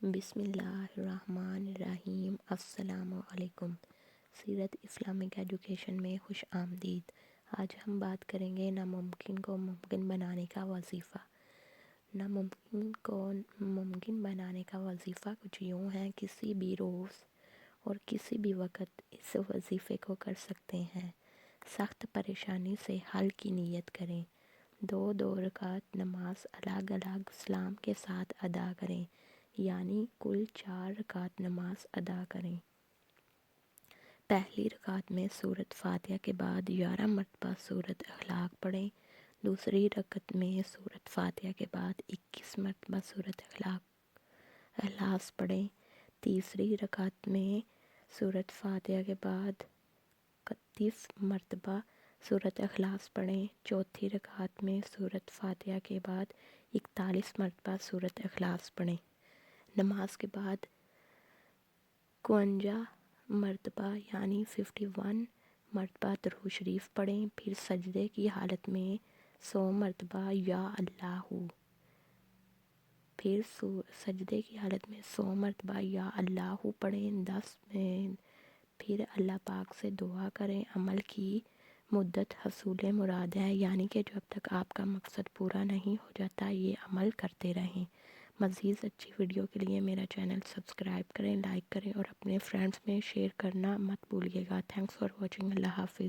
بسم اللہ الرحمن الرحیم۔ السلام علیکم۔ سیرت اسلامک ایجوکیشن میں خوش آمدید۔ آج ہم بات کریں گے ناممکن کو ممکن بنانے کا وظیفہ۔ ناممکن کو ممکن بنانے کا وظیفہ کچھ یوں ہے: کسی بھی روز اور کسی بھی وقت اس وظیفے کو کر سکتے ہیں۔ سخت پریشانی سے حل کی نیت کریں۔ 2 رکعت نماز الگ الگ سلام کے ساتھ ادا کریں، یعنی کل 4 رکعت نماز ادا کریں۔ پہلی رکعت میں سورۃ فاتحہ کے بعد 11 مرتبہ سورۃ اخلاق پڑھیں۔ دوسری رکعت میں سورۃ فاتحہ کے بعد 21 مرتبہ سورۃ اخلاص پڑھیں۔ تیسری رکعت میں سورۃ فاتحہ کے بعد 31 مرتبہ سورۃ اخلاص پڑھیں۔ چوتھی رکعت میں سورۃ فاتحہ کے بعد 41 مرتبہ سورۃ اخلاص پڑھیں۔ نماز کے بعد 52 مرتبہ یعنی 51 مرتبہ درود شریف پڑھیں، پھر سجدے کی حالت میں 100 مرتبہ یا اللہ پڑھیں۔ 10 پھر اللہ پاک سے دعا کریں۔ عمل کی مدت حصول مراد ہے، یعنی کہ جب تک آپ کا مقصد پورا نہیں ہو جاتا یہ عمل کرتے رہیں۔ مزید اچھی ویڈیو کے لیے میرا چینل سبسکرائب کریں، لائک کریں اور اپنے فرینڈز میں شیئر کرنا مت بھولیے گا۔ Thanks for watching. اللہ حافظ۔